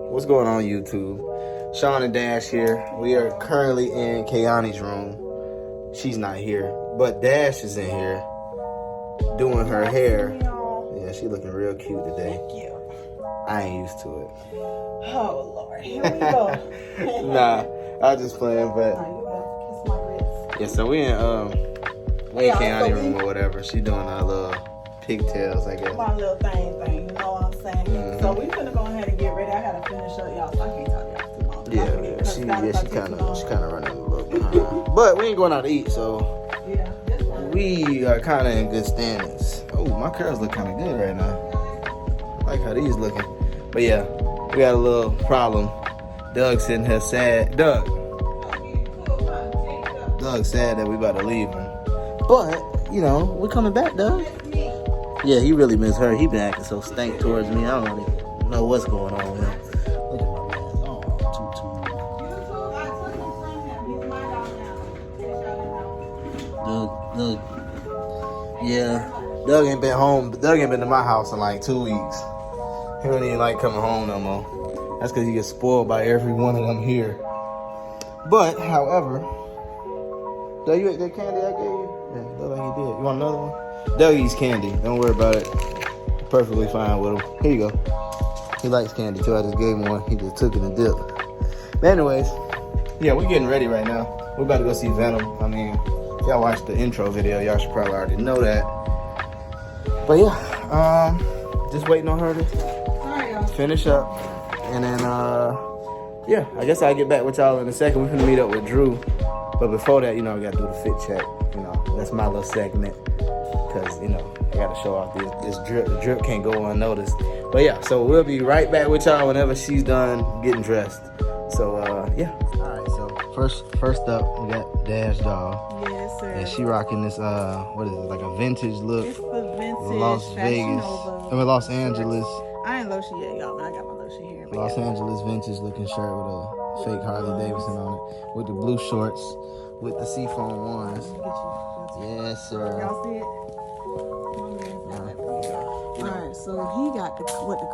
What's going on YouTube? Sean and Dash here. We are currently in Kayani's room. She's not here, but Dash is in here doing her hair. Yeah, she looking real cute today. Thank you. I ain't used to it. Oh Lord, here we go. Nah, I was just playing, but Kiss my grits. yeah. So we in Kayani room or whatever. She doing her little pigtails, I guess. My little thing, you know what I'm saying? Mm-hmm. So we finna go ahead and get ready. I gotta finish up, y'all. So I can't talk y'all too long. She kind of running a little behind. But we ain't going out to eat, so Yeah, this one. we are kind of in good standings. Oh, my curls look kind of good right now. I like how these looking. But yeah, we got a little problem. Doug's sitting here sad. Doug's sad that we about to leave him. But, you know, we're coming back, Doug. Yeah, he really missed her. He been acting so stank towards me. I don't even know what's going on with him. Look at my man. Oh, Doug. Yeah, Doug ain't been home. Doug ain't been to my house in like 2 weeks. He don't even like coming home no more. That's because he gets spoiled by every one of them here. But, however, Doug, you ate that candy I gave you? Yeah, look like he did. You want another one? Doug eats candy. Don't worry about it. Perfectly fine with him. Here you go. He likes candy too. I just gave him one. He just took it and dipped. But anyways, yeah, we're getting ready right now. We're about to go see Venom. I mean, if y'all watched the intro video, y'all should probably already know that. But yeah, just waiting on her to finish up. And then, yeah, I guess I'll get back with y'all in a second. We're gonna meet up with Drew. But before that, you know, we gotta do the fit check. You know, that's my little segment. Because, you know, I gotta show off this drip. The drip can't go unnoticed. But yeah, so we'll be right back with y'all whenever she's done getting dressed. So, yeah. Alright, so first up, we got Dash doll. Yes, sir. And she rocking this, what is it, like a vintage look. It's the vintage Las Vegas. Los Angeles. I ain't lotion yet, y'all, but I got my lotion here. Los Angeles vintage looking shirt with a fake Harley Davidson on it. With the blue shorts. With the seafoam ones. Yes, sir. Y'all see it? Alright, so he got the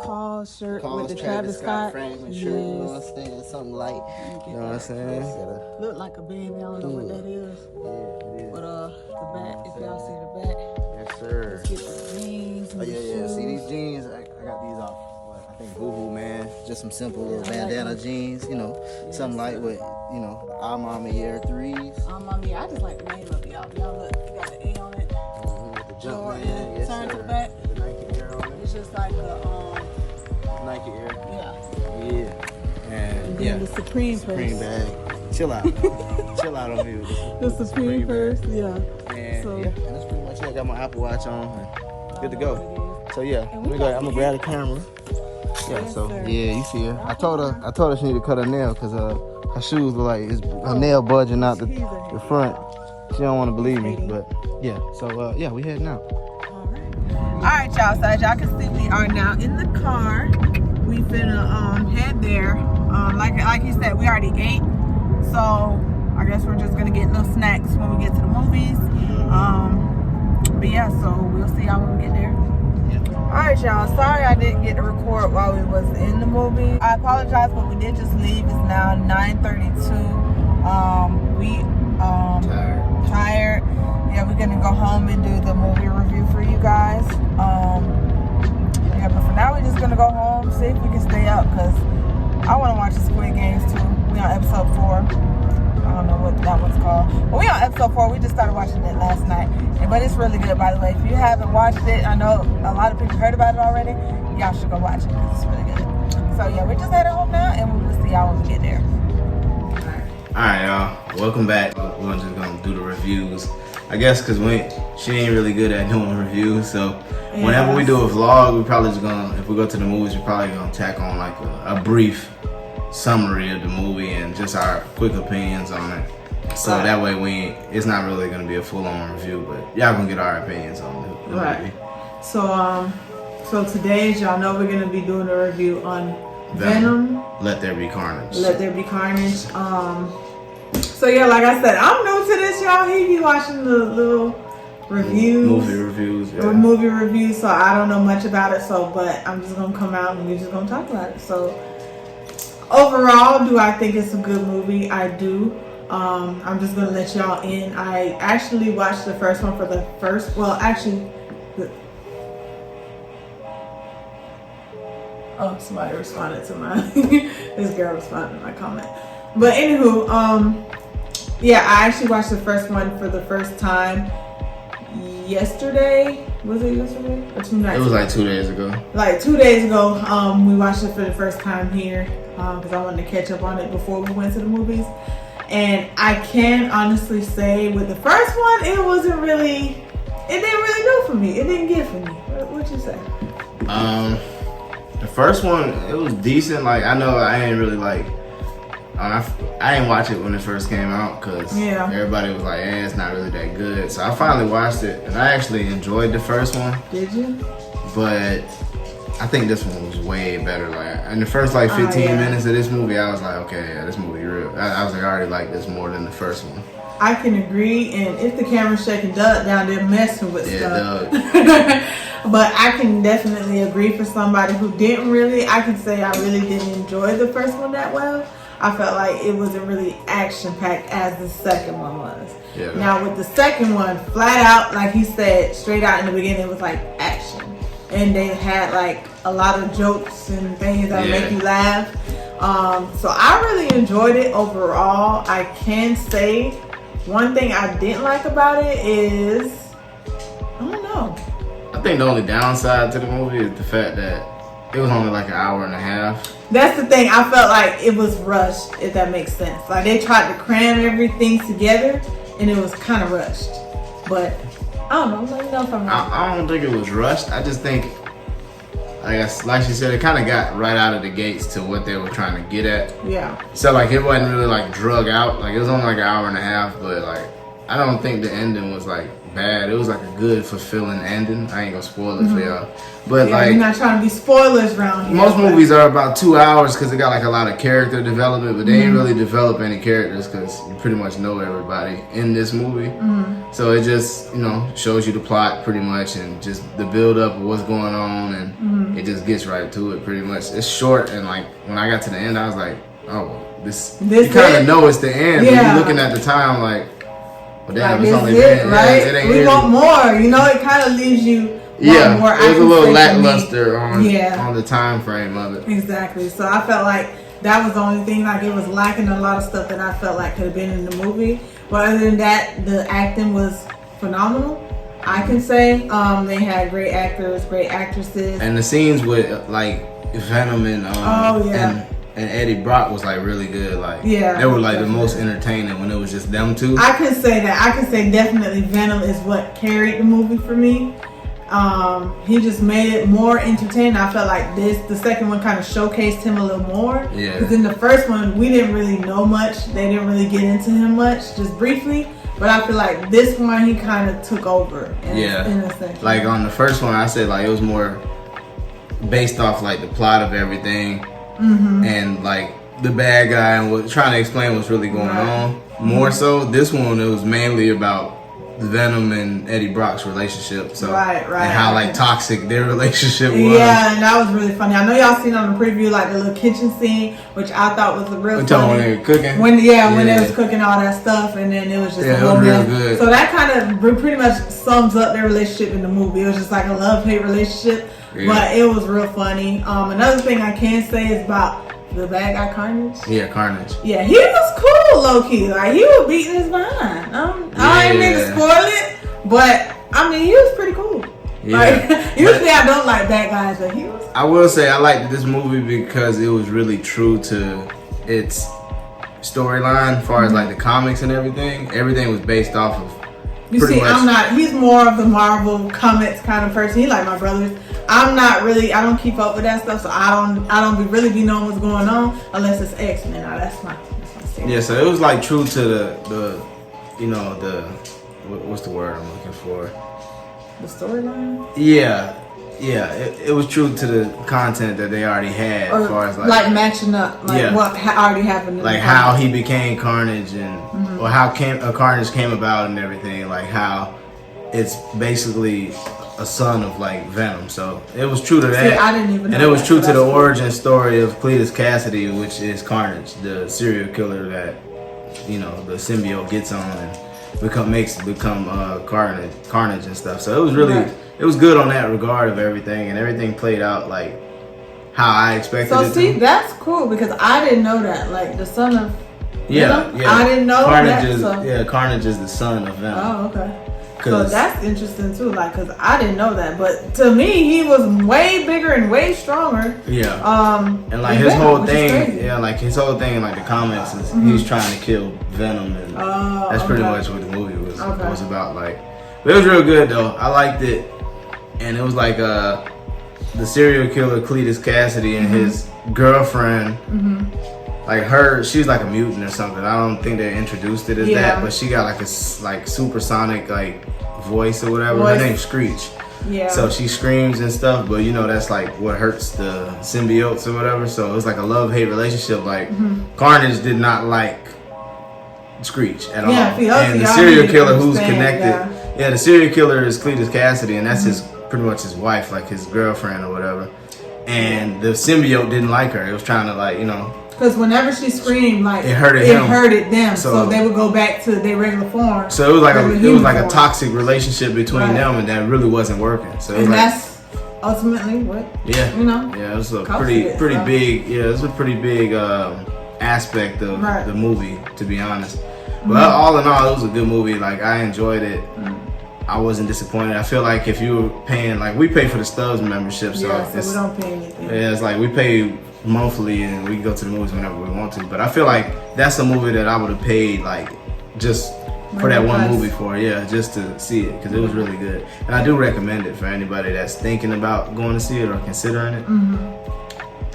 Call shirt with the Travis Scott Franklin shirt, you know what I'm saying? Something light. You know what I'm saying? Look like a baby, I don't know what that is. Yeah, it is. But the back, if y'all see the back. Yes, sir. Let's get the jeans. Oh, yeah. See these jeans? I got these off. I think Boo-Boo, man. Just some simple little bandana jeans, you know. Something light with, you know, I'm on the Air 3s. I just like the name of it, y'all. Y'all look, you got the A on it. The Jumpman, yes, turn to sir. the back. The Nike Air on it. It's just like a, Nike Air. yeah. And then the Supreme Supreme purse. bag. Chill out. Chill out on me with The Supreme purse, yeah. And So- yeah, and that's pretty much it. I got my Apple Watch on. And good to go. So yeah, And let me go. I'm gonna grab the camera. Yeah, Yes, so sir. yeah, you see her. I told her she need to cut her nail because her shoes look like her nail budging out the front. She don't want to believe me, but yeah. So yeah, we heading out. Alright, y'all. So as y'all can see, we are now in the car. We finna head there. Like he said, we already ate. So I guess we're just gonna get little snacks when we get to the movies. But yeah, so we'll see y'all when we get there. Alright, y'all. Sorry I didn't get to record while we was in the movie. I apologize, but we did just leave. It's now 9:32. We tired. Yeah, we're gonna go home and do the movie review for you guys. Yeah, but for now we're just gonna go home, see if we can stay up, because I want to watch the Squid Games too. We on episode 4. I don't know what that one's called, but we on episode 4. We just started watching it last night, but it's really good, by the way. If you haven't watched it, I know a lot of people heard about it already. Y'all should go watch it because it's really good. So yeah, we're just heading home now, and we will see y'all when we get there. Alright, y'all. Welcome back. We're just gonna do the reviews. I guess because she ain't really good at doing reviews, so whenever we do a vlog, we probably just gonna, if we go to the movies, we're probably gonna tack on like a brief summary of the movie and just our quick opinions on it. So that way it's not really gonna be a full-on review, but y'all gonna get our opinions on the movie. So today, as y'all know, we're gonna be doing a review on Venom. Let There Be Carnage. Let There Be Carnage. So yeah, like I said, I'm new to this, y'all. He be watching the little reviews. Movie reviews, yeah. Movie reviews, so I don't know much about it, but I'm just gonna come out and we're just gonna talk about it. So overall, do I think it's a good movie? I do. I'm just gonna let y'all in. I actually watched the first one for the first. Well, actually, oh, somebody responded to my. This girl responded to my comment. But anywho, yeah, I actually watched the first one for the first time yesterday. Was it yesterday or 2 nights? It was like 2 days ago. Like 2 days ago, we watched it for the first time here because I wanted to catch up on it before we went to the movies. And I can honestly say with the first one, it wasn't really, it didn't really do for me. It didn't get for me. What you say? The first one, it was decent. Like, I know I ain't really like, I didn't watch it when it first came out because everybody was like, it's not really that good. So I finally watched it and I actually enjoyed the first one. Did you? But I think this one was way better. Like in the first like 15 minutes of this movie, I was like, okay, yeah, this movie real. I was like, I already like this more than the first one. I can agree, and if the camera's shaking Doug down there messing with stuff. But I can definitely agree for somebody who didn't really, I can say I really didn't enjoy the first one that well. I felt like it wasn't really action-packed as the second one was. Yeah. Now with the second one, flat out, like he said, straight out in the beginning, it was like action. And they had like a lot of jokes and things that make you laugh. So I really enjoyed it overall. I can say one thing I didn't like about it is, I don't know. I think the only downside to the movie is the fact that it was only like an hour and a half. That's the thing. I felt like it was rushed, if that makes sense. Like they tried to cram everything together and it was kind of rushed. But I don't know. Let me know if I'm wrong. I don't think it was rushed. I just think, like she said, it kind of got right out of the gates to what they were trying to get at. Yeah. So like it wasn't really like drug out. Like it was only like an hour and a half, but like I don't think the ending was like bad. It was like a good, fulfilling ending. I ain't gonna spoil it for y'all. But like, you're not trying to be spoilers around here. Most movies are about 2 hours because it got like a lot of character development, but they ain't really develop any characters because you pretty much know everybody in this movie. So it just, shows you the plot pretty much and just the build up of what's going on, and it just gets right to it pretty much. It's short, and like when I got to the end, I was like, oh, this you kind of know it's the end. Yeah. But you're looking at the time like, well, damn, like, it's only it, right? We want more. It kind of leaves you. Yeah, more. It was a little lackluster on the time frame of it. Exactly. So I felt like that was the only thing. Like it was lacking a lot of stuff that I felt like could have been in the movie. But other than that, the acting was phenomenal. I can say they had great actors, great actresses, and the scenes with like Venom and Eddie Brock was like really good. Like they were like the most entertaining when it was just them two. I can say that. I can say definitely Venom is what carried the movie for me. He just made it more entertaining. I felt like the second one kind of showcased him a little more. Yeah. Because in the first one, we didn't really know much. They didn't really get into him much, just briefly. But I feel like this one, he kind of took over. In a sense. Like on the first one, I said like it was more based off like the plot of everything, and like the bad guy and was trying to explain what's really going on. More so, this one it was mainly about Venom and Eddie Brock's relationship, and how like toxic their relationship was. Yeah, and that was really funny. I know y'all seen on the preview like the little kitchen scene, which I thought was a real funny. When they were cooking. When they was cooking all that stuff, and then it was just it was real good. So that kind of pretty much sums up their relationship in the movie. It was just like a love-hate relationship, but it was real funny. Another thing I can say is about the bad guy Carnage. Yeah, Carnage. Yeah, he was cool, low key. Like he was beating his behind. I ain't mean to spoil it, but I mean he was pretty cool. Yeah. Like, usually I don't like bad guys, but he was. I will say I liked this movie because it was really true to its storyline, as far as like the comics and everything. Everything was based off of. You see, I'm not. He's more of the Marvel comics kind of person. He like my brothers. I'm not really. I don't keep up with that stuff, so I don't really be knowing what's going on unless it's X-Men. Now that's my series. Yeah, so it was like true to the what's the word I'm looking for? The storyline. Yeah. It was true to the content that they already had, as far as like matching up, what already happened. Like how he became Carnage or how Carnage came about and everything. Like how it's basically a son of like Venom. So it was true to that. See, I didn't even know and it was that, true so to the that's cool. origin story of Cletus Cassidy, which is Carnage, the serial killer that, you know, the symbiote gets on and become Carnage and stuff. So it was really it was good on that regard of everything, and everything played out like how I expected it to. So see, that's cool because I didn't know that. Like the son of Venom? Yeah. I didn't know Carnage that. Carnage is the son of Venom. Oh, okay. So that's interesting too, like, cause I didn't know that, but to me, he was way bigger and way stronger. Yeah. And like his whole thing, like his whole thing in like the comics is he's trying to kill Venom, and that's pretty much what the movie was about. Like, but it was real good though. I liked it, and it was like the serial killer Cletus Cassidy and his girlfriend. Like she's like a mutant or something. I don't think they introduced it as that, but she got like a supersonic like voice or whatever. Her name's Screech. Yeah. So she screams and stuff, but you know that's like what hurts the symbiotes or whatever. So it was like a love-hate relationship. Like Carnage did not like Screech at all. And the serial killer who's connected, the serial killer is Cletus Cassidy, and that's his pretty much his wife, like his girlfriend or whatever. And the symbiote didn't like her. It was trying to like, you know. Because whenever she screamed, like it hurted them, so they would go back to their regular form. So it was like a toxic relationship between them, and that really wasn't working. So that's ultimately what you know. Yeah, it was a pretty big. Yeah, it was a pretty big aspect of the movie, to be honest. But all in all, it was a good movie. Like I enjoyed it. I wasn't disappointed. I feel like if you were paying, like we pay for the Stubbs membership, so we don't pay anything. Yeah, it's like we pay monthly and we can go to the movies whenever we want to, but I feel like that's a movie that I would have paid like just for that one movie for, just to see it, because it was really good, and I do recommend it for anybody that's thinking about going to see it or considering it.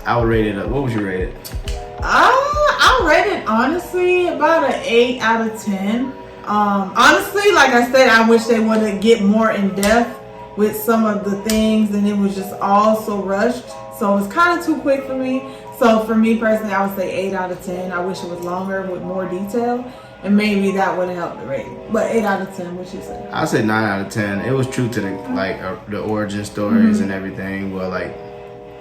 I would rate it what would you rate it? I'll rate it honestly about an 8 out of 10. Honestly, like I said, I wish they would have get more in depth with some of the things, and it was just all so rushed. So it was kind of too quick for me. So for me personally, I would say 8 out of 10. I wish it was longer with more detail, and maybe that would have helped the rating. But 8 out of 10, what you say? I'd say 9 out of 10. It was true to the origin stories and everything. Well, like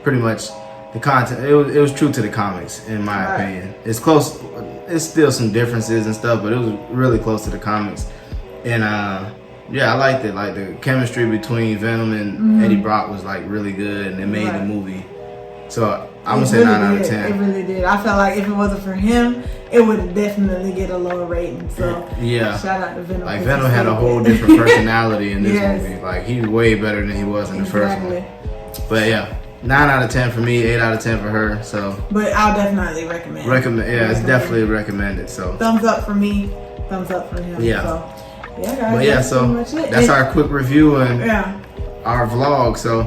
pretty much the content. It was true to the comics, in my opinion. It's close. It's still some differences and stuff, but it was really close to the comics. And I liked it. Like the chemistry between Venom and Eddie Brock was like really good, and it made the movie. So I'm gonna say 9 out of 10. It really did. I felt like if it wasn't for him, it would definitely get a lower rating. So shout out to Venom. Like Venom had a whole different personality in this movie. Like he's way better than he was in the first one. But 9 out of 10 for me, 8 out of 10 for her. So, but I'll definitely recommend. It's definitely recommended. So thumbs up for me, thumbs up for him. Yeah. So, guys. But that's our quick review and our vlog. So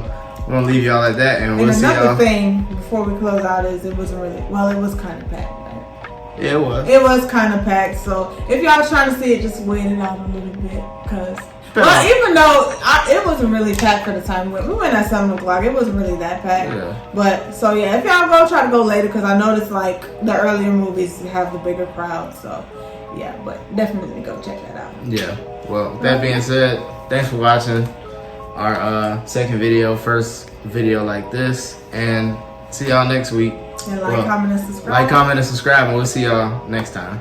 we're gonna leave y'all at that, and we'll see y'all. Another thing before we close out is it wasn't really it was kind of packed. Right? Yeah, it was. It was kind of packed. So if y'all trying to see it, just wait it out a little bit, because. Well, even though it wasn't really packed for the time we went at 7 o'clock, it wasn't really that packed. Yeah. But if y'all try to go later, because I noticed like the earlier movies have the bigger crowd. So but definitely go check that out. Yeah. Well, that being said, thanks for watching our second video, first video like this, and see y'all next week. And comment, and subscribe. And we'll see y'all next time.